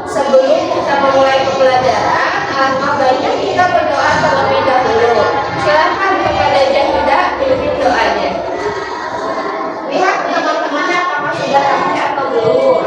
sebelum kita memulai pembelajaran, alangkah baiknya kita berdoa terlebih dahulu. Silakan kepada Jahidah pimpin doanya. Lihat teman-temannya apakah sudah rapi atau belum.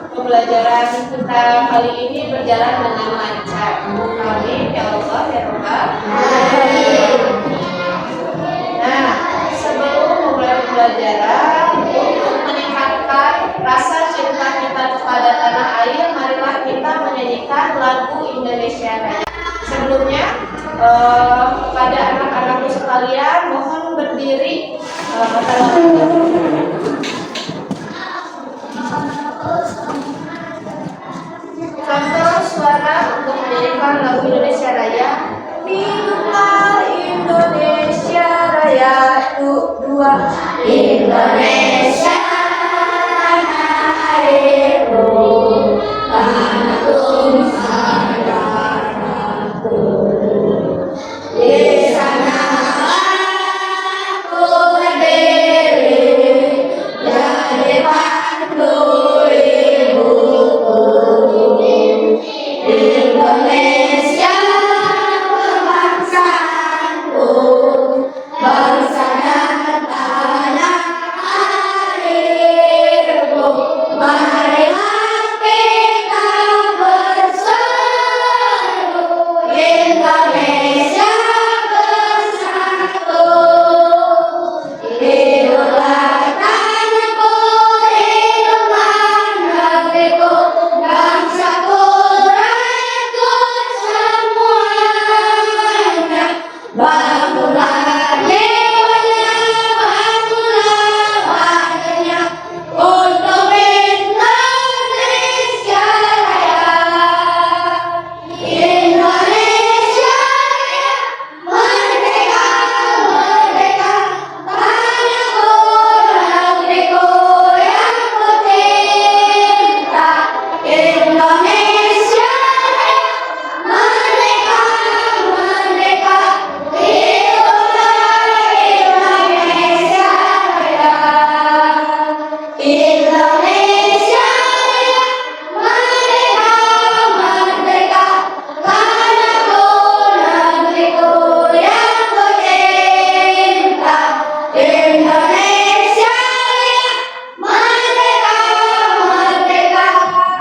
Pembelajaran kita kali ini berjalan dengan lancar. Amin ya Allah ya Rabbal alamin. Nah, sebelum memulai pembelajaran, untuk meningkatkan rasa cinta kita kepada tanah air, marilah kita menyanyikan lagu Indonesia Raya. Sebelumnya, kepada anak-anakku sekalian, mohon berdiri. Contoh suara untuk menyanyikan lagu Indonesia Raya. Hiduplah Indonesia Raya, dua Indonesia tanah airku, tanahku tanahku. Di sana aku berdiri, dari depanku ibuku. Indonesia kebangsaanku, bangsa dan tanah airku. Marilah kita bersatu, Indonesia bersatu. Hiduplah tanahku, hiduplah negeriku, bangsaku, rakyatku semuanya. Bangunlah jiwanya, bangunlah badannya, untuk Indonesia Raya. Indonesia Raya, merdeka, merdeka, tanahku, negeriku yang kucinta. Indonesia Raya, merdeka, merdeka, hiduplah Indonesia Raya. Indonesia Raya, merdeka, merdeka, tanahku, negeriku yang kucinta. Indonesia Raya, merdeka, merdeka,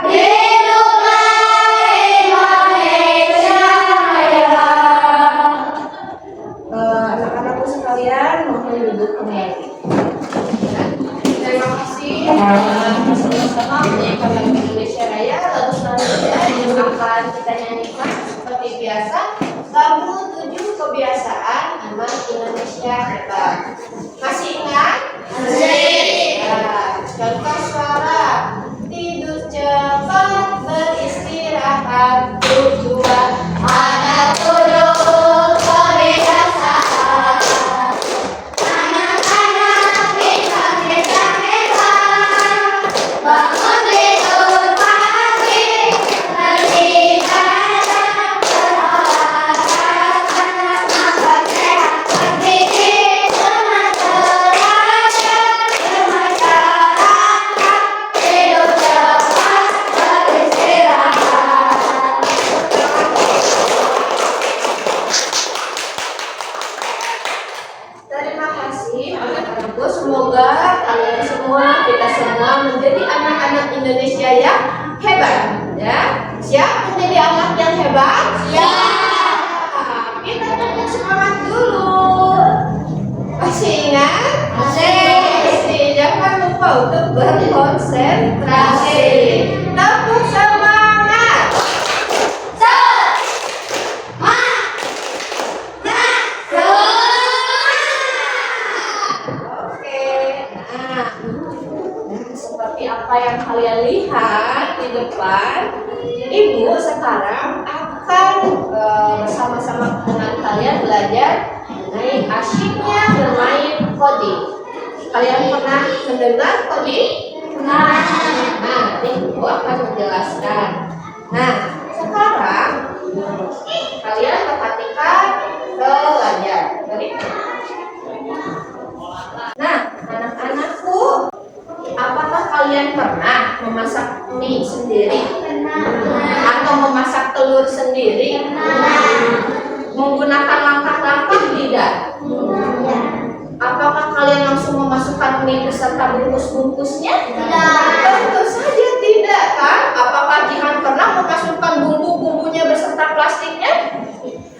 hiduplah Indonesia Raya. Anak-anakku sekalian, mohon duduk kembali. Terima kasih bersama-sama menyanyikan lagu Indonesia Raya. Lalu selanjutnya yang akan kita nyanyikan seperti biasa lagu 7 kebiasaan aman Indonesia hebat. Masih ingat? Masih. Contoh suara tidur cepat, beristirahat, tujuan ada 7 kebiasaan. Anak-anak kita hebat, bangun tidur pagi, beribadah, berolahraga, makan sehat, bergizi, bermasyarakat, tidur cepat, beristirahat. Bang? Ya. Kita tepuk semangat dulu. Masih ingat? Masih. Jangan lupa untuk berkonsentrasi. Tepuk semangat. Oke. Nah, seperti apa yang kalian lihat di depan, Ibu sekarang akan bersama-sama dengan kalian belajar mengenai asyiknya bermain coding. Kalian pernah mendengar coding? Nah, Ibu akan menjelaskan. Nah, sekarang kalian perhatikan ke layar. Nah, anak-anakku, apakah kalian pernah memasak mie sendiri? Atau memasak telur sendiri? Menggunakan langkah-langkah tidak? Apakah kalian langsung memasukkan mie beserta bungkus-bungkusnya? Tentu saja tidak, kan? Apakah Jihan pernah memasukkan bumbu-bumbunya beserta plastiknya?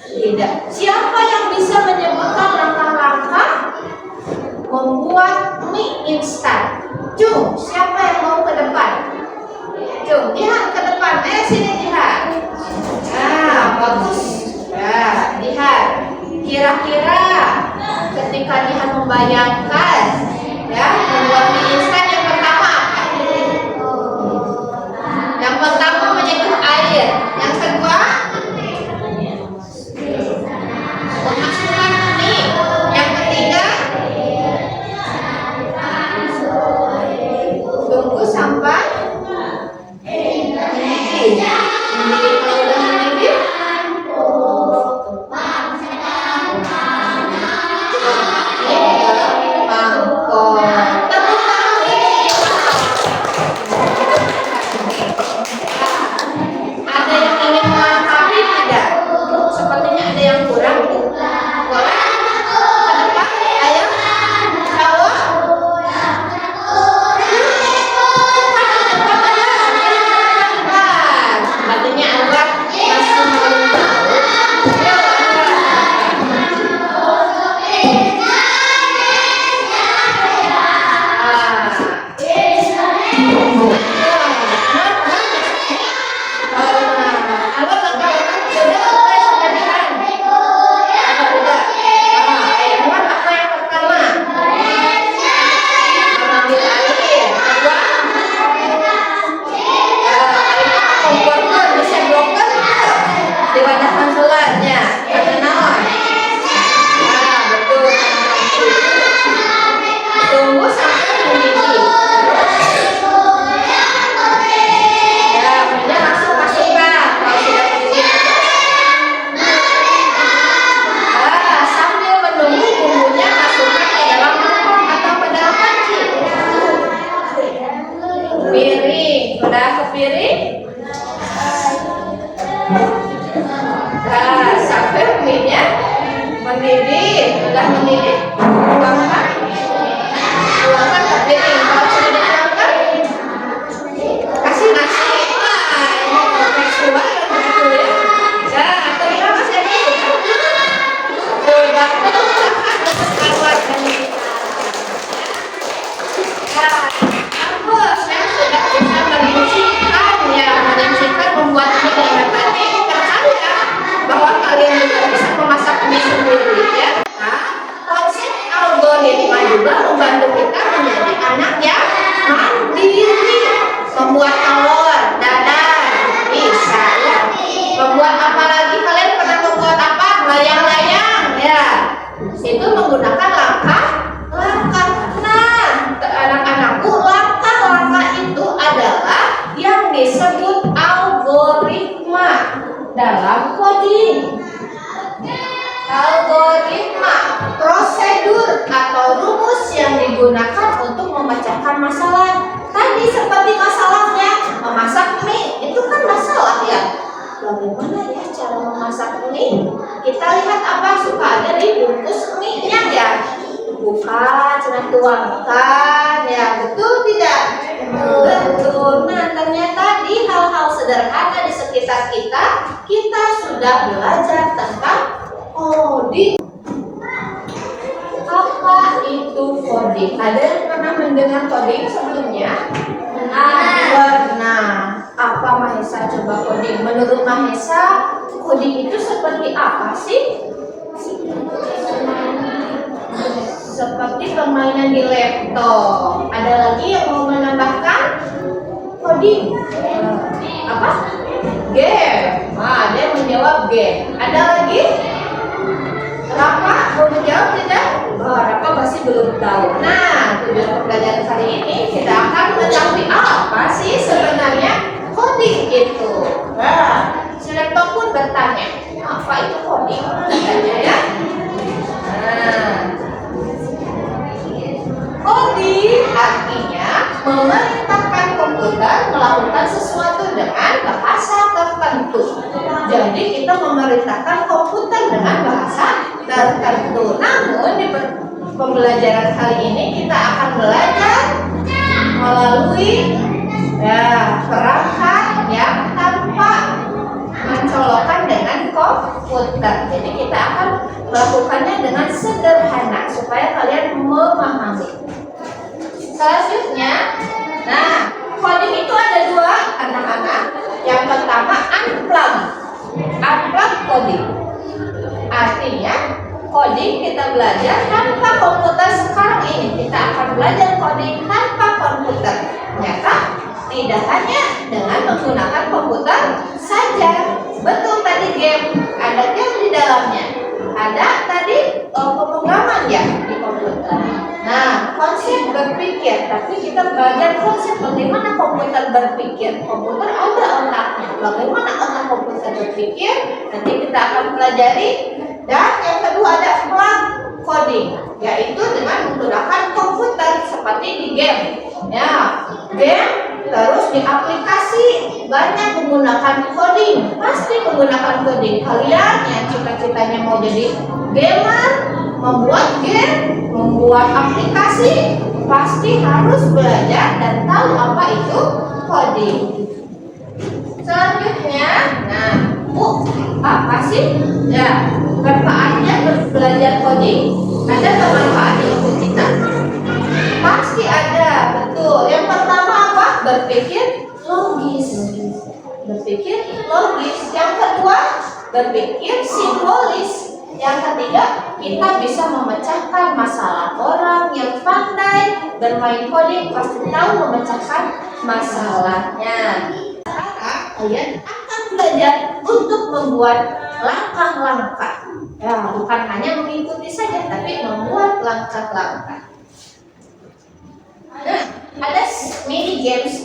Tidak. Siapa yang bisa menyebutkan langkah-langkah membuat mie instan? Cung, siapa yang mau ke depan? Cung, Jihan ke depan. Sini Jihan. Nah, bagus. Ya, Jihan. Kira-kira ketika Jihan membayangkan ya membuat mie instan yang pertama apa? Yang pertama menyeduh air. Yang kedua memasukkan mie. Yang ketiga tunggu sampai mendidih. Kalau udah mendidih, mangkok. Tepuk tangan. Ada yang ingin melengkapi tidak? Sepertinya ada yang kurang. Boleh? Ke depan, ayo. Bawah. Artinya Anwar masih belum tahu. Tunggu sampai mendidih. Ya, minyak langsung masukkan kalau sudah mendidih. Sambil menunggu bumbunya masukkan ke dalam mangkok atau ke dalam panci. Piring, udah ke piring. Nah, sampai minyak mendidih, udah mendidih. Tuangkan ke piring. Kalau sudah dituangkan, kasih nasi. Ini kontekstual begitu ya. Nah, terima kasih ya. Sudah terbuat dan bagus ya, sudah bisa merincikan membuat mie dengan tadi. Percaya bahwa kalian juga bisa memasak mie sendiri ya. Nah, konsep algoritma juga membantu kita menjadi anak yang mandiri. Membuat telur dadar bisa ya. Membuat apa lagi? Kalian pernah membuat apa? Layang-layang ya. Itu menggunakan langkah. Nah, anak-anakku, langkah-langkah itu adalah yang disebut algoritma dalam coding. Algoritma, prosedur atau rumus yang digunakan untuk memecahkan masalah. Tadi seperti masalahnya memasak mie, itu kan masalah ya. Bagaimana ya cara memasak mie? Kita lihat apa suka ada di bungkus mie-nya ya. Buka, tuangkan, ya betul tidak? Betul. Nah, ternyata di hal-hal sederhana di sekitar kita, kita sudah belajar tentang coding. Apa itu coding? Ada yang pernah mendengar coding sebelumnya? Pernah. Apa Mahesa coba coding? Menurut Mahesa, coding itu seperti apa sih? Seperti permainan di laptop. Ada lagi yang mau menambahkan? Coding. Apa? Game. Ada yang menjawab game. Ada lagi? Rafa mau menjawab tidak? Rafa masih belum tahu. Nah, tujuan pembelajaran kali ini kita akan mengetahui apa sih sebenarnya coding itu. Nah, si laptop pun bertanya, apa itu coding? Katanya ya. Nah, coding artinya memerintahkan komputer melakukan sesuatu dengan bahasa tertentu. Jadi kita memerintahkan komputer dengan bahasa tertentu. Namun di pembelajaran kali ini kita akan belajar melalui perangkat yang tanpa mencolokkan dengan komputer. Jadi kita akan melakukannya dengan sederhana supaya kalian memahami. Selanjutnya, coding itu ada dua anak-anak. Yang pertama unplug coding. Artinya coding kita belajar tanpa komputer sekarang ini. Kita akan belajar coding tanpa komputer. Ternyata tidak hanya dengan menggunakan komputer saja. Betul tadi game, ada game di dalamnya. Ada tadi pemrograman ya di komputer. Nah, konsep berpikir, tapi kita belajar konsep bagaimana komputer berpikir. Komputer ada otaknya. Bagaimana otak komputer berpikir? Nanti kita akan pelajari. Dan yang kedua ada plug coding, yaitu dengan menggunakan komputer seperti di game. Ya, game terus di aplikasi banyak menggunakan coding. Pasti menggunakan coding. Kalian yang cita-citanya mau jadi gamer, membuat game, membuat aplikasi, pasti harus belajar dan tahu apa itu coding. Selanjutnya, apa sih? Ya, manfaatnya belajar coding. Ada nggak manfaatnya untuk kita? Pasti ada, betul. Yang pertama apa? Berpikir logis. Berpikir logis. Yang kedua, berpikir simbolis. Yang ketiga, kita bisa memecahkan masalah. Orang yang pandai bermain coding pasti tahu memecahkan masalahnya. Sekarang kalian akan belajar untuk membuat langkah-langkah. Ya, bukan hanya mengikuti saja, tapi membuat langkah-langkah. Nah, ada mini games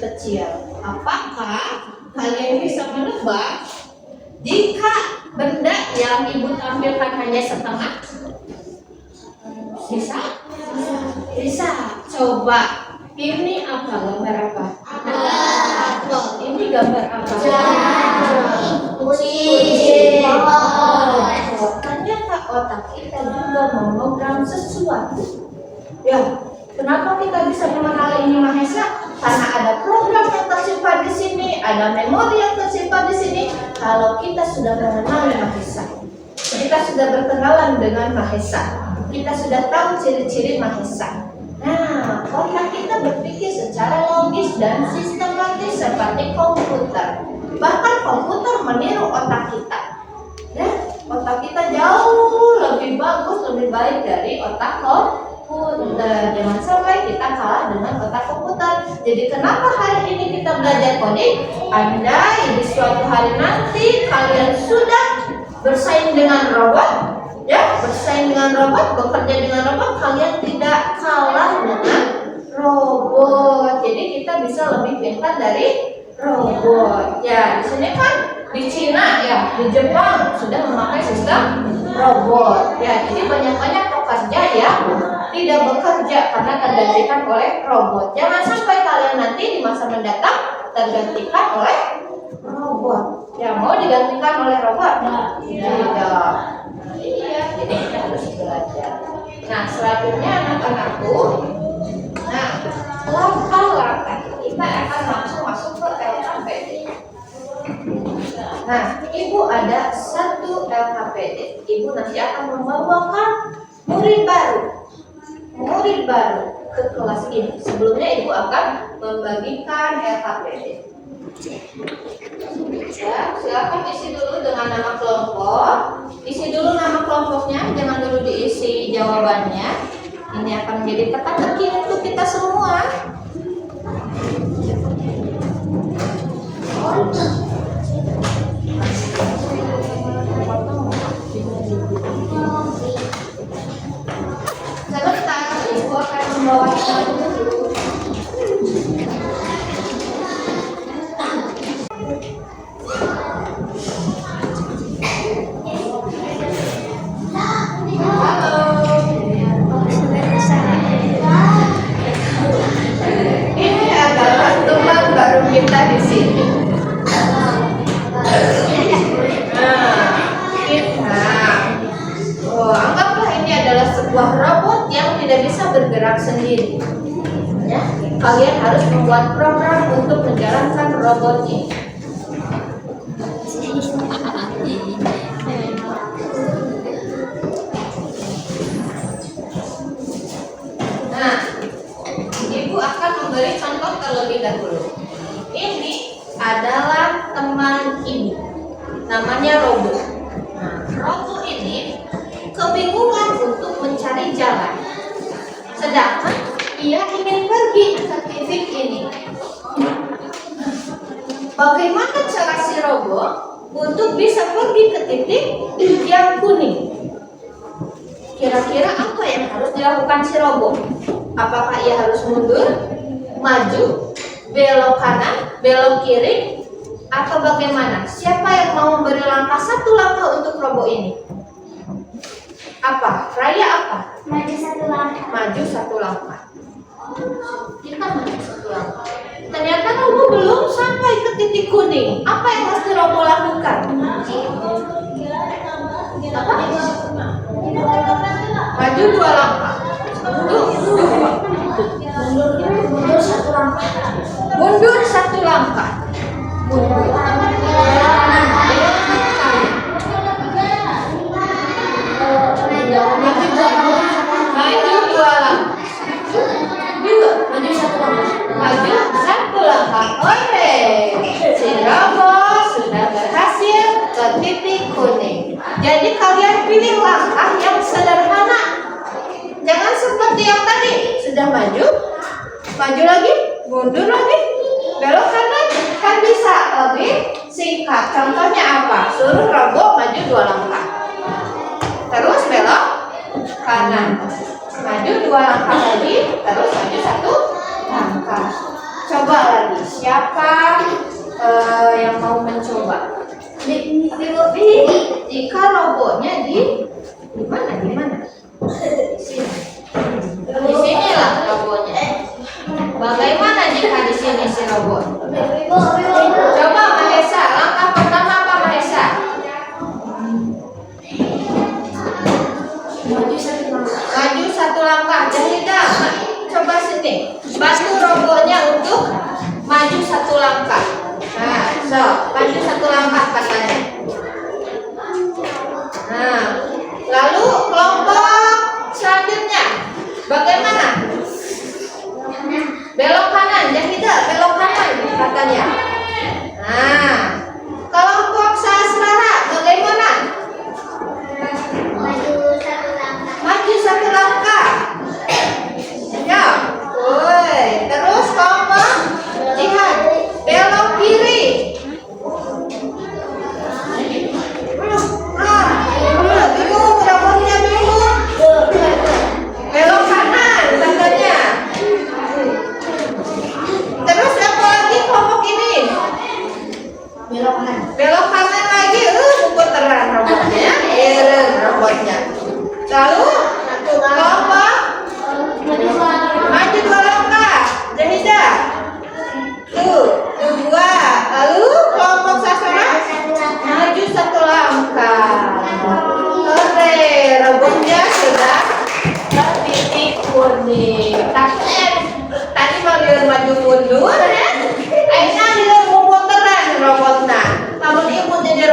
kecil. Apakah kalian bisa menebak jika benda yang ibu tampilkan hanya setengah? Bisa. Coba. Ini apa? Gambar apa? Ini gambar apa? Kucing. Ternyata otak kita juga memegang sesuatu. Ya, kenapa kita bisa mengenali ini Mahesa? Karena ada program yang tersimpan di sini, ada memori yang tersimpan di sini. Kalau kita sudah mengenali Mahesa, kita sudah berkenalan dengan Mahesa, kita sudah tahu ciri-ciri Mahesa. Nah, otak kita berpikir secara logis dan sistematis seperti komputer. Bahkan komputer meniru otak kita. Ya, otak kita jauh lebih bagus, lebih baik dari otak komputer. Jangan sampai kita kalah dengan otak komputer. Jadi kenapa hari ini kita belajar coding? Andai di suatu hari nanti kalian sudah bersaing dengan robot, ya, bersaing dengan robot, bekerja dengan robot, kalian tidak kalah dengan robot. Jadi kita bisa lebih pintar dari robot. Ya, di sini kan di Cina ya, di Jepang sudah memakai sistem robot. Ya, jadi banyak-banyak pekerja ya tidak bekerja karena tergantikan oleh robot. Jangan sampai kalian nanti di masa mendatang tergantikan oleh robot. Ya, mau digantikan oleh robot? Tidak. Iya, jadi kita harus belajar. Nah, selanjutnya anak-anakku. Nah, langkah-langkah kita akan langsung masuk ke LKP. Nah, ibu ada satu LKPD. Ibu nanti akan membawakan murid baru ke kelas ini. Sebelumnya ibu akan membagikan LKPD. Ya, silakan isi dulu dengan nama kelompok. Isi dulu nama kelompoknya, jangan dulu diisi jawabannya. Ini akan menjadi teka-teki untuk kita semua. Sebentar, ibu akan membawakan dulu. Kita di sini. Anggaplah ini adalah sebuah robot yang tidak bisa bergerak sendiri. Ya, kalian harus membuat program untuk menjalankan robot ini. Nah, ibu akan memberi contoh terlebih dahulu. Ini adalah teman ibu, namanya Robo. Nah, Robo ini kebingungan untuk mencari jalan, sedangkan ia ingin pergi ke titik ini. Bagaimana cara si Robo untuk bisa pergi ke titik yang kuning? Kira-kira apa yang harus dilakukan si Robo? Apakah ia harus mundur, maju, belok kanan, belok kiri, atau bagaimana? Siapa yang mau memberi satu langkah untuk Robo ini? Apa? Raya apa? Maju 1 langkah. Maju 1 langkah. Kita maju 1 langkah. Ternyata Robo belum sampai ke titik kuning. Apa yang harus Robo lakukan? Apa? Maju 2 langkah. Mundur 1 langkah. Mundur 1 langkah. Mundur. Maju 2 langkah. Maju 1 langkah. Maju 1 langkah. Oke. Si Robo sudah berhasil ke titik kuning. Jadi kalian pilih langkah yang sederhana. Jangan seperti yang tadi. Sudah maju, maju lagi, mundur lagi, belok kanan, kan bisa lebih singkat. Contohnya apa? Suruh Robo maju 2 langkah, terus belok kanan, maju 2 langkah lagi, terus maju 1 langkah. Coba lagi, siapa yang mau mencoba? Jika robotnya di mana? Di sini. Di sinilah robotnya. Bagaimana jika di sini si robot? Coba Mahesa, langkah pertama apa Mahesa? Maju 1 langkah. Jahidah, coba sini. Bantu robotnya untuk maju 1 langkah. Nah, maju 1 langkah katanya. Nah, lalu kelompok selanjutnya bagaimana? Belok kanan, Jahidah, belok kanan katanya. Nah, kelompok Sasrara bagaimana? Maju 1 langkah. Maju 1 langkah. Ya, woi. Terus kelompok Jihad belok kiri. Bingung, robotnya bingung. Belok kanan katanya. Terus apa lagi kelompok ini? Belok kanan lagi. Puteran robotnya. Robotnya. Lalu kelompok maju 2 langkah. Jahidah. 2. Lalu kelompok Sasara maju 1 langkah. Oke, robotnya sudah ke titik kuning. Tadi maju mundur ya. Akhirnya dia mau puteran robotnya. Namun ibu tidak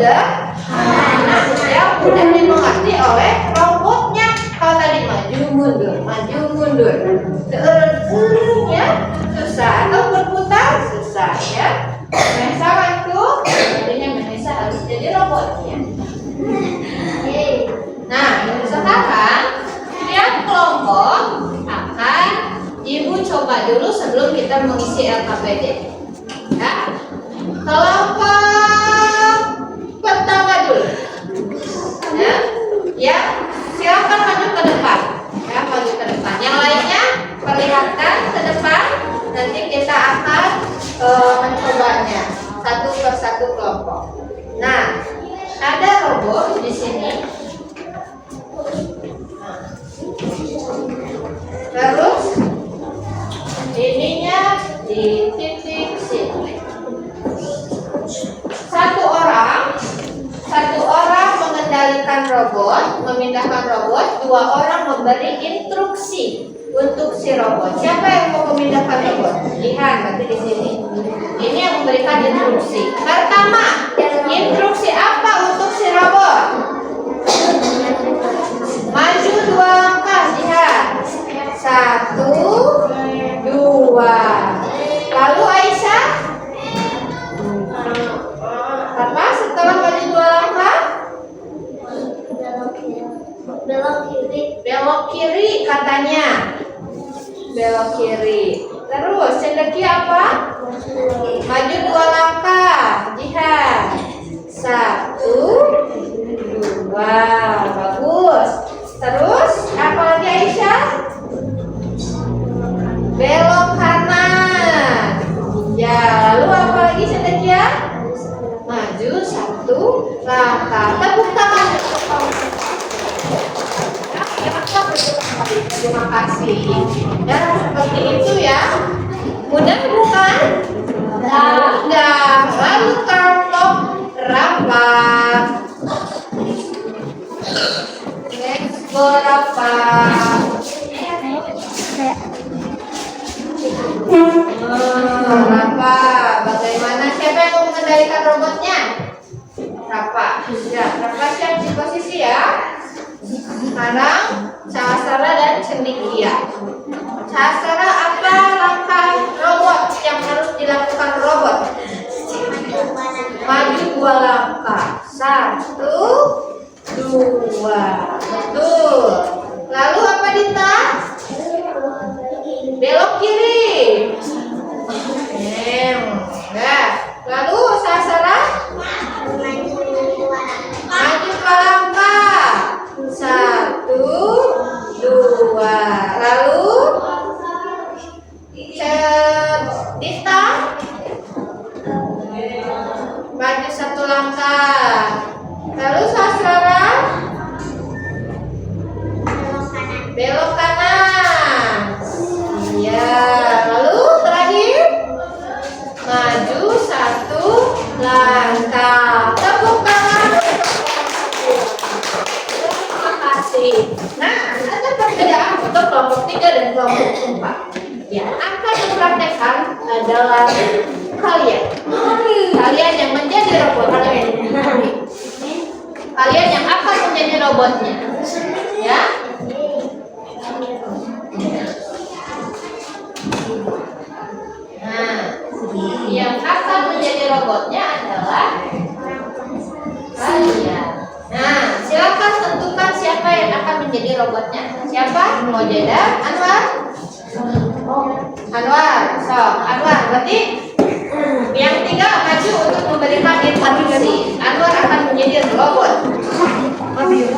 sederhana yang mudah dimengerti oleh robotnya. Kalau tadi maju mundur, turun-turunnya susah, atau berputar susah ya. Vanessa waktu jadinya Vanessa harus jadi robotnya. Nah, sekarang tiap kelompok akan Ibu coba dulu sebelum kita mengisi LKPD. Ya. Kelompok pertama dulu. Ya, silakan maju ke depan. Ya, maju ke depan. Yang lainnya perlihatkan ke depan. Nanti kita akan mencobanya satu persatu kelompok. Nah, ada robot di sini. Terus ininya di titik sini. Satu orang mengendalikan robot, memindahkan robot. 2 orang memberi instruksi untuk si robot. Siapa yang mau memindahkan robot? Lihat nanti di sini. Ini yang memberikan instruksi. Pertama, instruksi apa untuk si robot? Maju 2 langkah, lihat. 1, 2. Lalu Aisyah? Apa setelah maju 2 langkah? Belok kiri katanya. Belok kiri. Terus Cendeki apa? Maju 2 langkah. Jihad. 1, 2. Bagus. Terus apa lagi Aisyah? Belok kanan. Ya, lalu apa lagi Cendeki? Maju 1 langkah. Tepuk tangan. Terima kasih. Dan seperti itu ya. Mudah bukan? Mudah. Lalu kelompok rapat. Next berapat. Rapat. Bagaimana? Siapa yang mau mengendalikan robotnya? Rapat. Ya, Rapat siap di posisi ya. Sekarang Sahasrara dan Cendekia. Sahasrara, apa langkah robot yang harus dilakukan robot? Maju 2 langkah. 1, 2. Betul. Lalu apa Dita? Belok kiri. Nah, lalu Sahasrara? Maju 2 langkah. 1, 2. Lalu Dita? Maju 1 langkah. Lalu Sahasrara? Belok kanan. Iya. Lalu terakhir maju 1 langkah. Tepuk tangan. Terima kasih. Nah, ada perbedaan untuk kelompok 3 dan kelompok 4. Ya, akan dipraktekkan adalah kalian yang menjadi robot. Kalian yang akan menjadi robotnya. Ya. Nah, yang akan menjadi robotnya adalah kalian. Nah, silakan tentukan siapa yang akan menjadi robotnya. Siapa? Mojeda, Anwar? Anwar, so Anwar berarti yang 3 maju untuk memberikan instruksi. Anwar akan menjadi robot.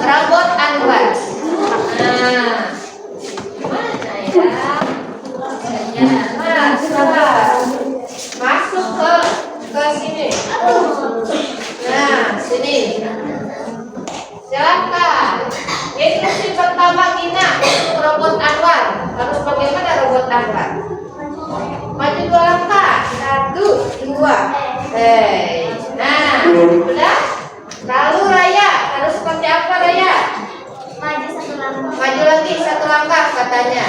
Robot Anwar. Nah, mana ya? Masuk ke sini. Nah, sini. Silakan. Instruksi pertama Gina untuk robot Anwar. Harus bagaimana robot Anwar? Maju 2 langkah. 1, 2. Nah, sudah. Lalu Raya harus seperti apa Raya? Maju 1 langkah. Maju lagi 1 langkah katanya.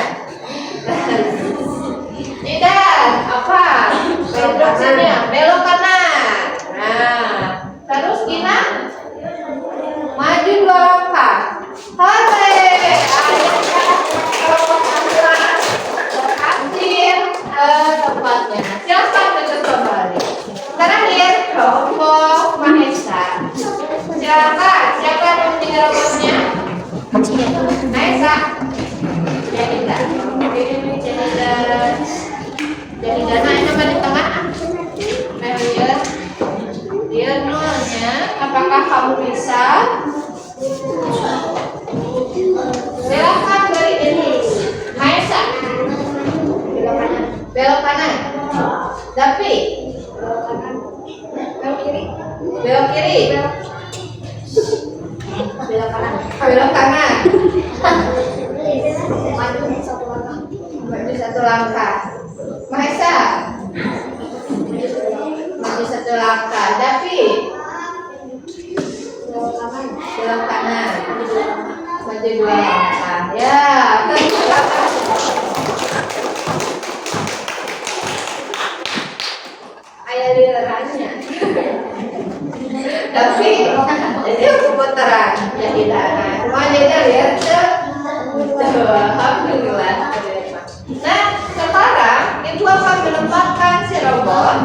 Tidak, apa? Instruksinya belok kanan. Nah, terus Gina? langkah. Mahesa maju 1 langkah. David belok kanan, maju 2 langkah. Ya, ayah lirannya. Tapi jadi putaran jadi dana. Semuanya lihat tuh. Alhamdulillah. Nah, sekarang ibu akan menempatkan si robot.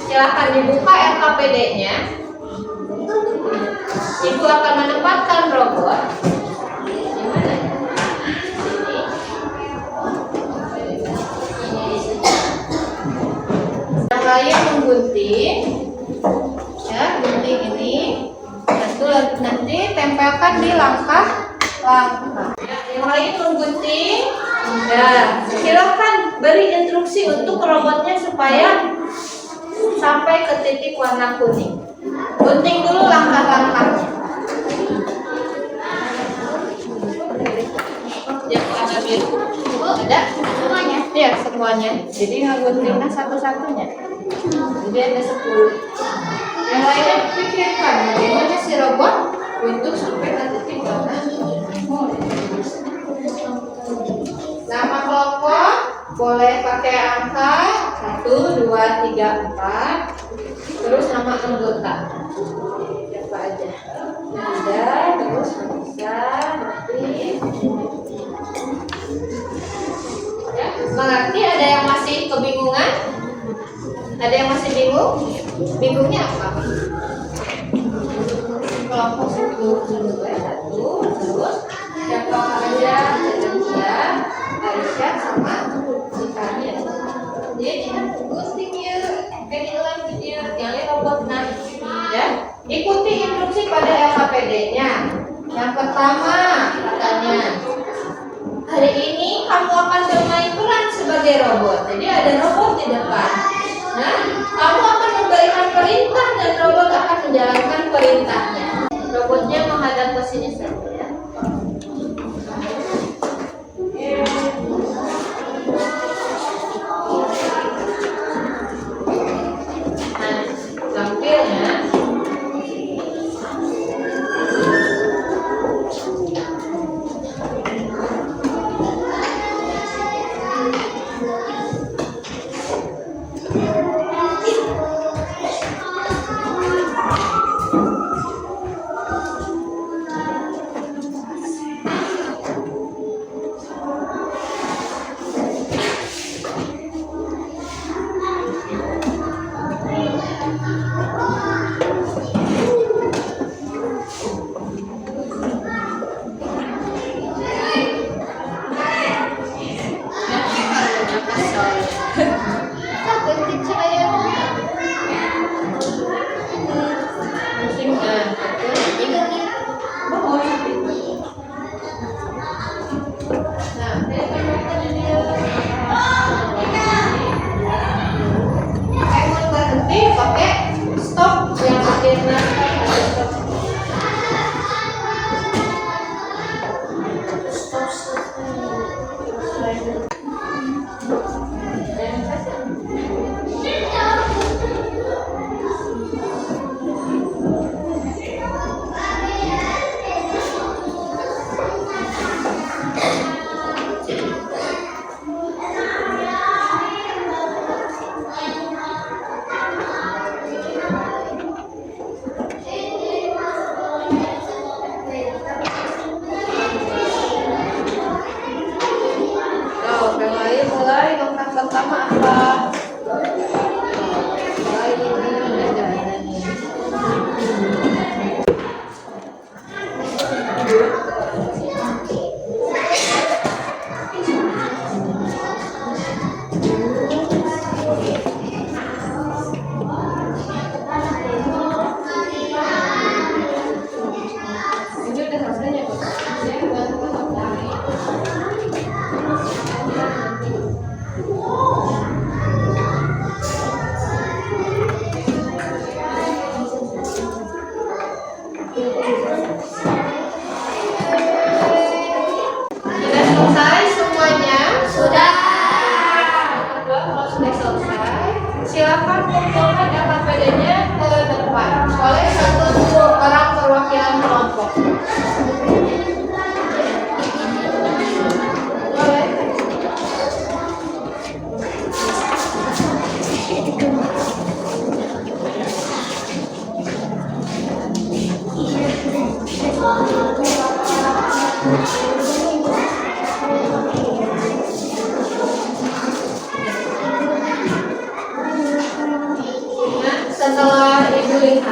Silakan dibuka LKPD-nya. Ibu akan menempatkan robot. Di mana ya? Sini. Yang lain menggunting. Ya, gunting ini. Nanti tempelkan di langkah. Ya, yang lain menggunting. Ya, silakan beri instruksi untuk robotnya supaya sampai ke titik warna kuning. Gunting dulu langkah-langkahnya. Yang warna biru ada semuanya. Iya, semuanya. Jadi ngeguntingnya satu-satunya. Jadi ada 10. Yang lainnya pikirkan bagaimana si robot untuk sampai ke titik warna kuning. Nama kelompok boleh pakai angka 1, 2, 3, 4. Terus nama anggota siapa aja? Ada, terus bisa ya, mengerti? Ada yang masih kebingungan? Ada yang masih bingung? Bingungnya apa? Kelompok 1, terus siapa aja? Dia, Aisyah sama Cikanya. Jadi gunting ya, ulang video yang robot ya. Ikuti instruksi pada LKPD-nya. Yang pertama katanya, hari ini kamu akan bermain peran sebagai robot. Jadi ada robot di depan. Nah, kamu akan memberikan perintah dan robot akan menjalankan perintahnya. Robotnya menghadap ke sini saja ya. Nah, tampilnya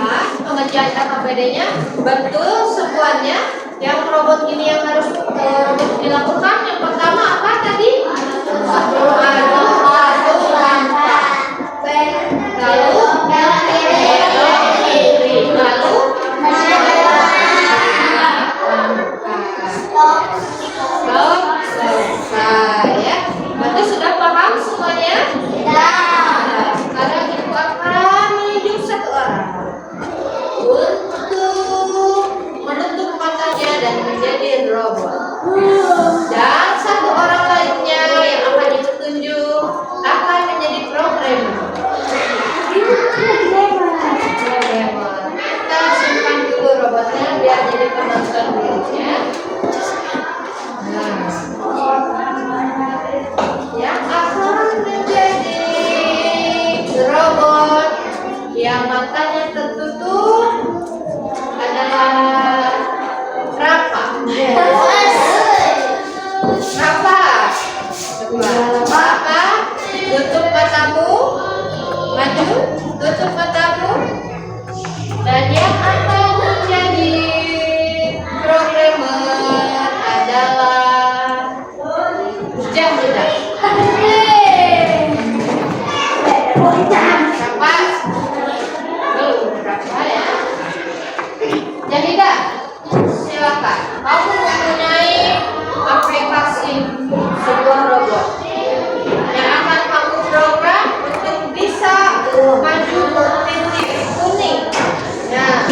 Jelas pengerjaan APBD-nya betul semuanya. Yang robot ini yang harus dilakukan yang pertama apa tadi? Satu langkah. Lalu kiri. Lalu stop. Selesai ya. Berarti sudah paham semuanya? Sekarang ibu akan menunjuk satu orang untuk menutup matanya dan menjadi robot. Dan satu orang lainnya yang akan ibu tunjuk akan menjadi programmer. Kita simpan dulu robotnya biar jadi penonton dulu ya. Yang akan menjadi robot yang matanya tertutup adalah Rafa. Rafa, tutup matamu, maju, tutup matamu, dan yang akan menjadi programmer adalah Jahida. Rafa, belum Rafa ya. Jahida, silakan. Kamu mempunyai aplikasi sebuah robot yang akan kamu program untuk bisa maju titik kuning. Nah,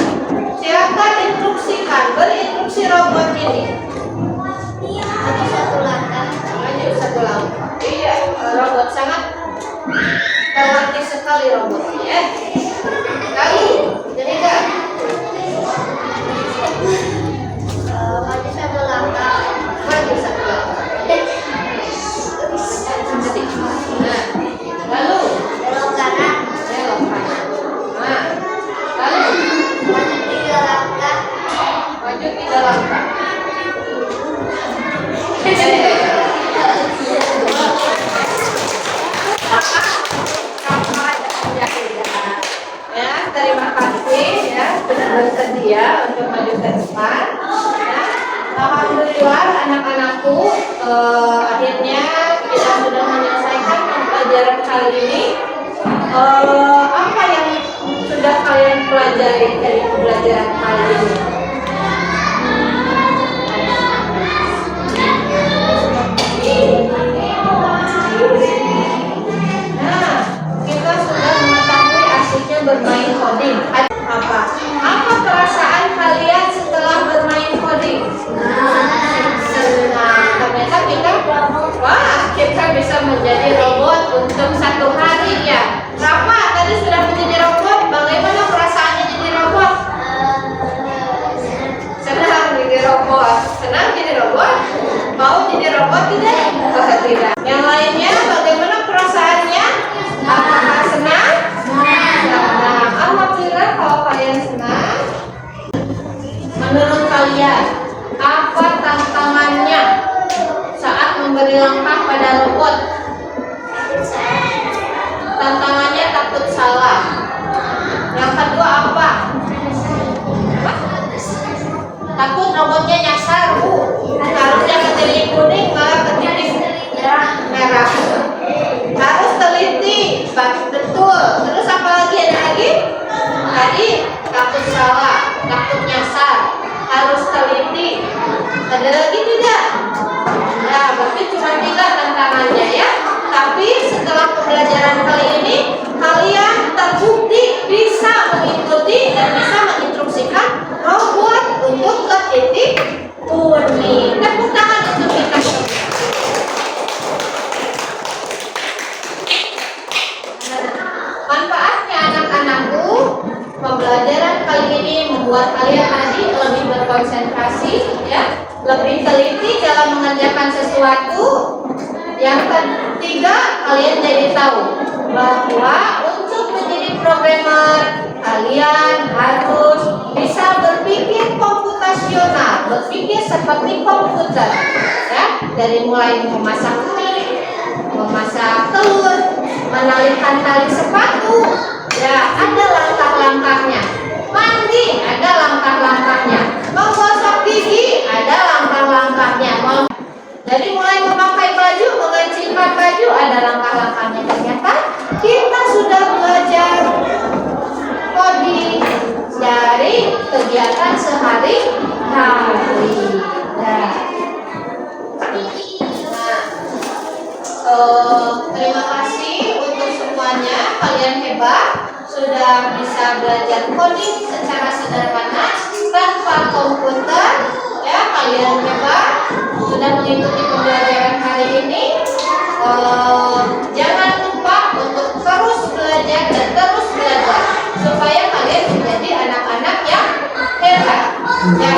silakan instruksikan, beri instruksi robot ini. Maju satu langkah. Maju satu langkah. Iya, robot sangat terlatih sekali robotnya ya. Lalu, Jahida. Maju satu langkah. Maju satu langkah. Nah, lalu Belok kanan. belok kanan. Nah, lalu Maju 3 langkah. maju 3 langkah. Ya, terima kasih ya sudah bersedia untuk maju ke depan. Ya, alhamdulillah anak-anakku, akhirnya kita sudah menyelesaikan pembelajaran kali ini. Apa yang sudah kalian pelajari dari pembelajaran kali ini? Nah, kita sudah mengetahui asiknya bermain coding. Apa perasaan kalian setelah bermain coding? Senang. Ternyata kita bisa menjadi robot untuk 1 hari ya. Rafa tadi sudah menjadi robot. Bagaimana perasaannya jadi robot? Senang jadi robot. Senang jadi robot? Mau jadi robot tidak? Tidak. Yang lainnya bagaimana perasaannya? Apakah senang? Senang. Alhamdulillah kalau kalian senang. Menurut kalian apa tantangannya saat memberi langkah pada robot? Tantangannya takut salah. Yang kedua apa? Takut robotnya nyasar, Bu. Harusnya ke titik kuning malah ke titik merah. Harus teliti, betul. Terus apa lagi? Ada lagi? Tadi takut salah, takut nyasar, harus teliti. Ada lagi tidak? Ya, berarti cuma 3 tantangannya ya. Tapi setelah pembelajaran kali ini, kalian terbukti bisa mengikuti dan bisa menginstruksikan robot untuk ke titik kuning. Tepuk tangan untuk kita. Manfaatnya anak-anakku, pembelajaran kali ini membuat kalian tadi lebih berkonsentrasi, ya, lebih teliti dalam mengerjakan sesuatu. Yang ketiga, kalian jadi tahu bahwa untuk menjadi programmer, kalian harus bisa berpikir komputasional, berpikir seperti komputer, ya, dari mulai memasak mie, memasak telur, menalikan tali sepatu, ya, ada langkah-langkahnya. mandi ada langkah-langkahnya. Menggosok gigi ada langkah-langkahnya. Jadi mulai memakai baju, mengencingkan baju ada langkah-langkahnya. Ternyata kita sudah belajar coding dari kegiatan sehari-hari. Nah, terima kasih untuk semuanya. Kalian hebat, sudah bisa belajar coding secara sederhana tanpa komputer. Ya, kalian hebat, sudah mengikuti pembelajaran hari ini. Jangan lupa untuk terus belajar dan terus belajar supaya kalian menjadi anak-anak yang hebat. Ya,